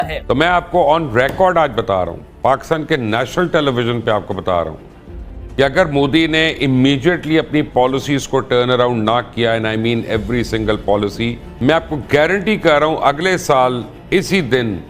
है। तो मैं आपको ऑन रिकॉर्ड आज बता रहा हूं, पाकिस्तान के नेशनल टेलीविजन पे आपको बता रहा हूं कि अगर मोदी ने इमीडिएटली अपनी पॉलिसीज को टर्न अराउंड ना किया, and I mean every single policy, मैं आपको गारंटी कर रहा हूं अगले साल इसी दिन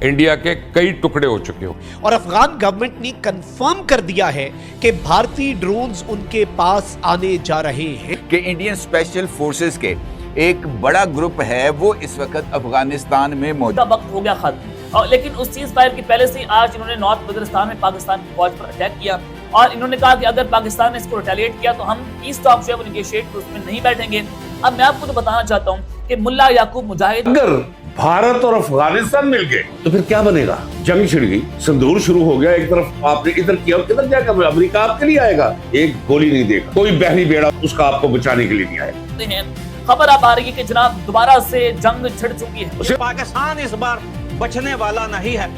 इंडिया के कई टुकड़े हो चुके हो। और अफगान गवर्नमेंट ने कंफर्म कर दिया है कि भारतीय ड्रोन्स उनके पास आने जा रहे हैं। कि इंडियन स्पेशल फोर्सेस के एक बड़ा ग्रुप है वो इस वक्त अफगानिस्तान में मौजूद। वक्त हो गया खत्म, लेकिन उस चीज फायर की पहले से आज इन्होंने नॉर्थ वजीरिस्तान में पाकिस्तान की फौज पर अटैक किया और इन्होंने कहा कि अगर पाकिस्तान ने इसको रिटेलिएट किया तो हम पीस टॉक जो है नेगोशिएट उसमें नहीं बैठेंगे। अब मैं आपको तो बताना चाहता हूँ कि मुल्ला याकूब मुजाहिद, अगर भारत और अफगानिस्तान मिल गए तो फिर क्या बनेगा? जंग छिड़ गई, संदूर शुरू हो गया। एक तरफ आपने इधर किया, किधर जाकर अमेरिका आपके लिए आएगा? एक गोली नहीं देगा, कोई बहरी बेड़ा उसका आपको बचाने के लिए नहीं आएगा। खबर अब आ रही है कि जनाब दोबारा से जंग छिड़ चुकी है। पाकिस्तान इस बार बचने वाला नहीं है,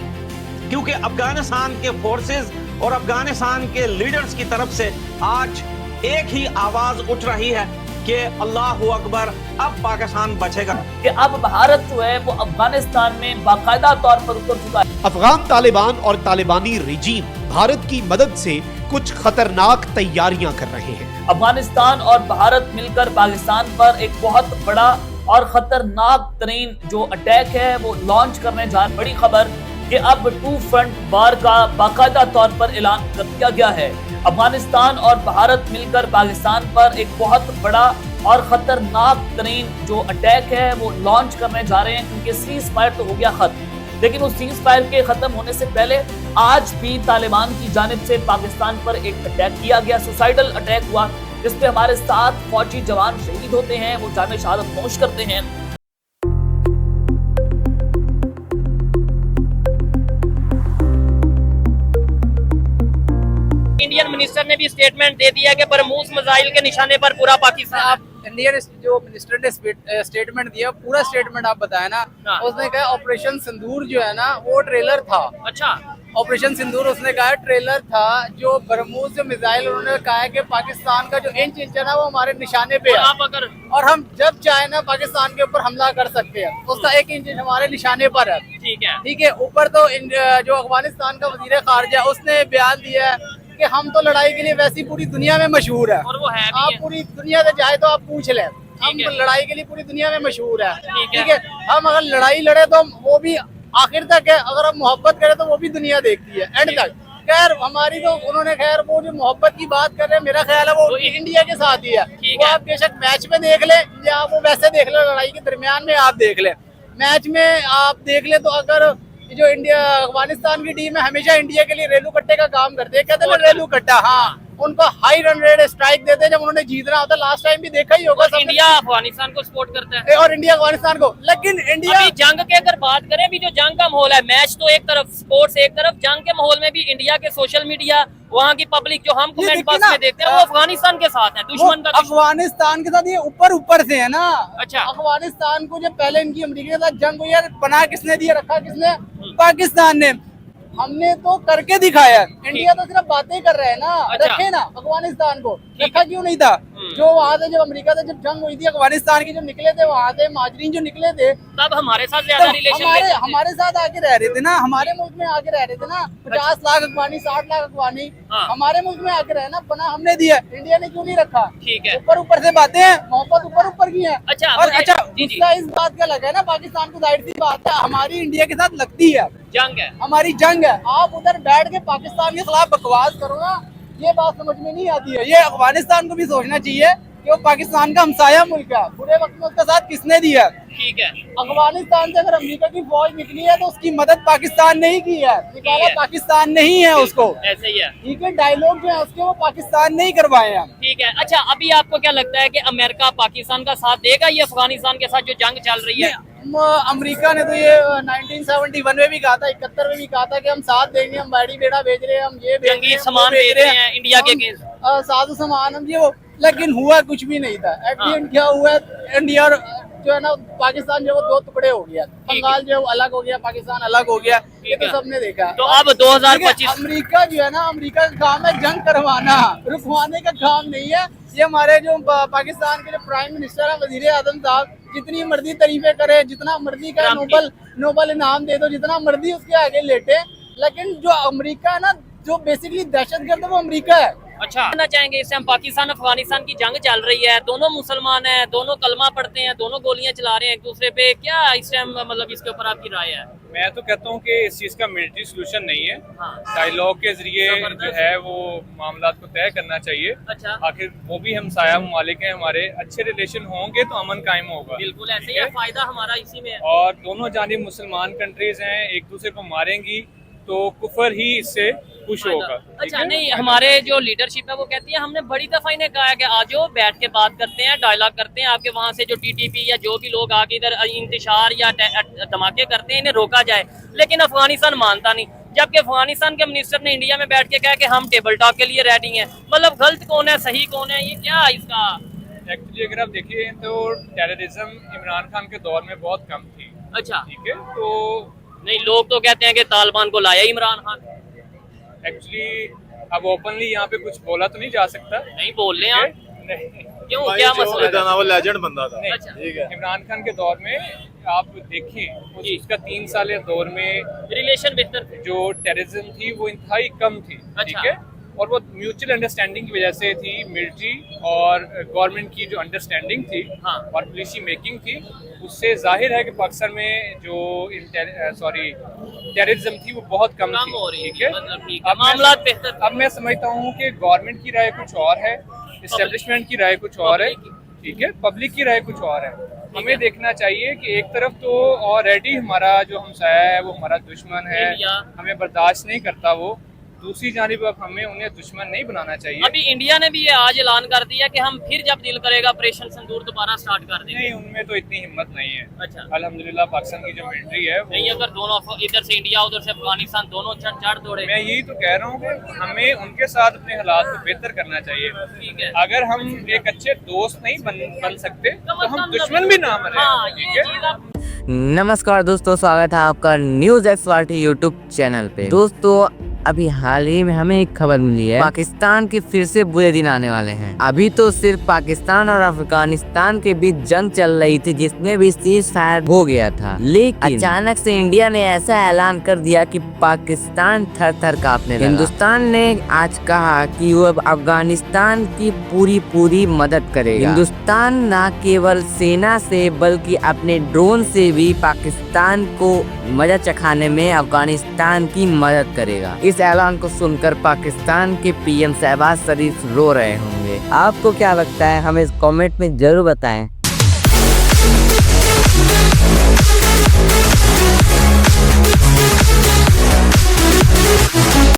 क्योंकि अफगानिस्तान के फोर्सेस और अफगानिस्तान के लीडर्स की तरफ से आज एक ही आवाज उठ रही है कि अल्लाहू अकबर, अब पाकिस्तान बचेगा। कि अब भारत जो है वो अफगानिस्तान में बाकायदा तौर पर उतर चुका है। अफगान तालिबान और तालिबानी रिजीम भारत की मदद से कुछ खतरनाक तैयारियां कर रहे हैं। अफगानिस्तान और भारत मिलकर पाकिस्तान पर एक बहुत बड़ा और खतरनाक तरीन जो अटैक है वो लॉन्च करने जा रही। बड़ी खबर कि अब 2 फ्रंट वार का बाकायदा तौर पर ऐलान कर दिया गया है। अफगानिस्तान और भारत मिलकर पाकिस्तान पर एक बहुत बड़ा और खतरनाक तरीन जो अटैक है वो लॉन्च करने जा रहे हैं, क्योंकि सीज फायर तो हो गया खत्म, लेकिन उस सीज फायर के खत्म होने से पहले आज भी तालिबान की जानिब से पाकिस्तान पर एक अटैक किया गया, सुसाइडल अटैक हुआ, जिसपे हमारे 7 फौजी जवान शहीद होते हैं, वो जाने शहादत नोश करते हैं। इंडियन मिनिस्टर ने भी स्टेटमेंट दे दिया कि बरमूस मिसाइल के निशाने पर पूरा पाकिस्तान। इंडियन जो मिनिस्टर ने स्टेटमेंट दिया, पूरा स्टेटमेंट आप बताया ना, उसने कहा ऑपरेशन सिंदूर जो है ना वो ट्रेलर था। अच्छा, ऑपरेशन सिंदूर उसने कहा ट्रेलर था, जो बरमूस जो मिसाइल उन्होंने कहा है कि पाकिस्तान का जो इंच है ना वो हमारे निशाने पे है, और हम जब चाहे ना पाकिस्तान के ऊपर हमला कर सकते हैं। उसका 1 इंच हमारे निशाने पर है। ठीक है। ऊपर तो जो अफगानिस्तान का वजीर खारजा उसने बयान दिया है कि हम तो लड़ाई के लिए वैसी पूरी दुनिया में मशहूर है, और वो है भी आप है। पूरी दुनिया से चाहे तो आप पूछ लें, हम लड़ाई के लिए पूरी दुनिया में मशहूर है। ठीक है। हम अगर लड़ाई लड़े तो वो भी आखिर तक है, अगर हम मोहब्बत करें तो वो भी दुनिया देखती है एंड तक। खैर हमारी तो उन्होंने खैर वो जो मोहब्बत की बात कर रहे हैं, मेरा ख्याल है वो इंडिया के साथ ही है। वो आप बेशक मैच में देख ले या वो वैसे देख ले, लड़ाई के दरमियान में आप देख ले, मैच में आप देख ले, तो अगर जो इंडिया अफगानिस्तान की टीम है हमेशा इंडिया के लिए रेलू कट्टे का काम करते हैं, कहते हैं रेलू कट्टा। हाँ, उनको हाई रन रेट स्ट्राइक देते हैं जब उन्होंने जीतना होता है। लास्ट टाइम भी देखा ही होगा, इंडिया अफगानिस्तान को सपोर्ट करता है और इंडिया अफगानिस्तान को। लेकिन इंडिया अभी जंग के अगर बात करें, भी जो जंग का माहौल है, मैच तो एक तरफ, स्पोर्ट्स एक तरफ, जंग के माहौल में भी इंडिया के सोशल मीडिया, वहाँ की पब्लिक जो हम कमेंट बॉक्स में देखते हैं, वो अफगानिस्तान के साथ है, दुश्मन का अफगानिस्तान के साथ ये ऊपर से है ना। अच्छा, अफगानिस्तान को जब पहले इनकी अमेरिका के साथ जंग हुई है, पनाह किसने दिया, रखा किसने? पाकिस्तान ने। हमने तो करके दिखाया, इंडिया तो सिर्फ बातें कर रहे हैं ना। रखे ना अफगानिस्तान को, रखा क्यों नहीं था? जो वहाँ से जब अमेरिका से जब जंग हुई थी, अफगानिस्तान के जब निकले थे वहाँ से महाजरीन जो निकले थे, तब हमारे साथ ज्यादा रिलेशन, हमारे साथ आके रह रहे थे ना, हमारे मुल्क में आके रह रहे थे ना। 50 लाख अफगानी, 60 लाख अफगानी हमारे मुल्क में आके रहे ना, पना हमने दिया, इंडिया ने क्यों नहीं रखा? ठीक है। ऊपर से बातें हैं, मोहब्बत ऊपर की है। अच्छा, और अच्छा गुस्सा इस बात का लगा है ना पाकिस्तान को, जाहिर सी बात है हमारी इंडिया के साथ लगती है, जंग है, हमारी जंग है। आप उधर बैठ के पाकिस्तान के खिलाफ बकवास करो ना, ये बात समझ में नहीं आती है। ये अफगानिस्तान को भी सोचना चाहिए कि वो पाकिस्तान का हमसाया मुल्क है, बुरे वक्त में उसका साथ किसने दिया? ठीक है। अफगानिस्तान से अगर अमेरिका की फौज निकली है तो उसकी मदद पाकिस्तान ने ही की है, निकाला पाकिस्तान नहीं है उसको। ऐसे ही है। ठीक है, डायलॉग जो है उसके वो पाकिस्तान ने ही करवाए हैं। ठीक है। अच्छा, अभी आपको क्या लगता है कि अमेरिका पाकिस्तान का साथ देगा ये अफगानिस्तान के साथ जो जंग चल रही है? अमेरिका ने तो ये 1971 में भी कहा था, 71 में भी कहा था कि हम साथ देंगे, हम बैडी बेड़ा भेज रहे हैं, हम ये जंगी सामान भेज रहे हैं इंडिया के अगेंस्ट, साधु सामान हम ये वो, लेकिन हुआ कुछ भी नहीं था। एट द एंड क्या हुआ, इंडिया और जो है ना पाकिस्तान जो 2 टुकड़े हो गया, बंगाल जो अलग हो गया, पाकिस्तान अलग हो गया, ये तो सबने देखा। तो अब 2025 अमेरिका जो है ना, अमेरिका का काम है जंग करवाना, रुकवाने का काम नहीं है। ये हमारे जो पाकिस्तान के जो प्राइम मिनिस्टर है, वजीर आजम साहब, जितनी मर्जी तारीफें करे, जितना मर्जी करे, नोबल इनाम दे दो, जितना मर्जी उसके आगे लेटे, लेकिन जो अमेरिका है ना, जो बेसिकली दहशतगर्द है वो अमेरिका है। अच्छा, कहना चाहेंगे इस टाइम पाकिस्तान अफगानिस्तान की जंग चल रही है, दोनों मुसलमान हैं, दोनों कलमा पढ़ते हैं, दोनों गोलियां चला रहे हैं एक दूसरे पे, क्या इस टाइम मतलब इसके ऊपर आपकी राय है? मैं तो कहता हूँ कि इस चीज़ का मिलिट्री सोल्यूशन नहीं है, हाँ। डायलॉग के जरिए जो है वो मामला को तय करना चाहिए। अच्छा, आखिर वो भी हम साया ममालिक हैं, हमारे अच्छे रिलेशन होंगे तो अमन कायम होगा। बिल्कुल ऐसे ही है, फायदा हमारा इसी में है। और दोनों जानिब मुसलमान कंट्रीज हैं, एक दूसरे को मारेंगी तो कुफर ही इससे खुश होगा। अच्छा, नहीं, हमारे जो लीडरशिप है वो कहती है, हमने बड़ी दफा इन्हें कहा है कि आ जाओ, बैठ के बात करते हैं, डायलॉग करते हैं, आपके वहाँ से जो टीटीपी या जो भी लोग आके इधर इंतशार या धमाके करते हैं इन्हें रोका जाए, लेकिन अफगानिस्तान मानता नहीं। जबकि अफगानिस्तान के मिनिस्टर ने इंडिया में बैठ के कहा कि हम टेबल टॉक के लिए रेडी हैं। मतलब गलत कौन है, सही कौन है, ये क्या इसका? एक्चुअली अगर आप देखिए तो टेररिज्म इमरान खान के दौर में बहुत कम थी। अच्छा, ठीक है, तो नहीं, लोग तो कहते हैं कि तालिबान को लाया इमरान खान। एक्चुअली अब ओपनली यहाँ पे कुछ बोला तो नहीं जा सकता। नहीं बोल रहे आप, नहीं, क्यों, क्या मसला है? वो लेजेंड बंदा था। नहीं, अच्छा, इमरान खान के दौर में आप देखें उसका 3 साल दौर में रिलेशन बेहतर थे। जो टेररिज्म थी वो इंतहाई कम थी। ठीक है, और वो म्यूचुअल अंडरस्टैंडिंग की वजह से थी, मिलिट्री और गवर्नमेंट की जो अंडरस्टैंडिंग थी, हाँ, और पॉलिसी मेकिंग थी, उससे जाहिर है कि पाकिस्तान में जो टेररिज्म थी वो बहुत कम थी। हो रही है, ठीक है, मतलब ठीक है, मामला बेहतर। अब मैं समझता हूँ कि गवर्नमेंट की राय कुछ और है, एस्टेब्लिशमेंट की राय कुछ और है, ठीक है, पब्लिक की राय कुछ और है। हमें देखना चाहिए कि एक तरफ तो ऑलरेडी हमारा जो हमसाया है वो हमारा दुश्मन है, हमें बर्दाश्त नहीं करता वो, दूसरी जानिब अब हमें उन्हें दुश्मन नहीं बनाना चाहिए। अभी इंडिया ने भी ये आज ऐलान कर दिया कि हम फिर जब दिल करेगा ऑपरेशन सिंदूर दोबारा स्टार्ट कर देंगे। नहीं, उनमें तो इतनी हिम्मत नहीं है। अच्छा, अल्हम्दुलिल्लाह पाकिस्तान की जो मिलिट्री है नहीं, अगर दोनों इधर से इंडिया उधर से अफगानिस्तान दोनों चढ़ दौड़े, मैं यही तो कह रहा हूँ कि हमें उनके साथ अपने हालात को बेहतर करना चाहिए। ठीक है, अगर हम एक अच्छे दोस्त नहीं बन सकते तो हम दुश्मन भी ना बने। हाँ, ठीक ये है, चीज आप नमस्कार दोस्तों, स्वागत है आपका न्यूज एक्सपर्टी यूट्यूब चैनल पे। दोस्तों, अभी हाल ही में हमें एक खबर मिली है, पाकिस्तान के फिर से बुरे दिन आने वाले हैं। अभी तो सिर्फ पाकिस्तान और अफगानिस्तान के बीच जंग चल रही थी जिसमें भी सीज फायर हो गया था, लेकिन अचानक से इंडिया ने ऐसा ऐलान कर दिया कि पाकिस्तान थर थर कांपने लगा। हिंदुस्तान ने आज कहा कि वो अब अफगानिस्तान की पूरी मदद करेगा। हिंदुस्तान न केवल सेना से बल्कि अपने ड्रोन से भी पाकिस्तान को मजा चखाने में अफगानिस्तान की मदद करेगा। इस ऐलान को सुनकर पाकिस्तान के पीएम शहबाज शरीफ रो रहे होंगे। आपको क्या लगता है, हमें कमेंट में जरूर बताएं।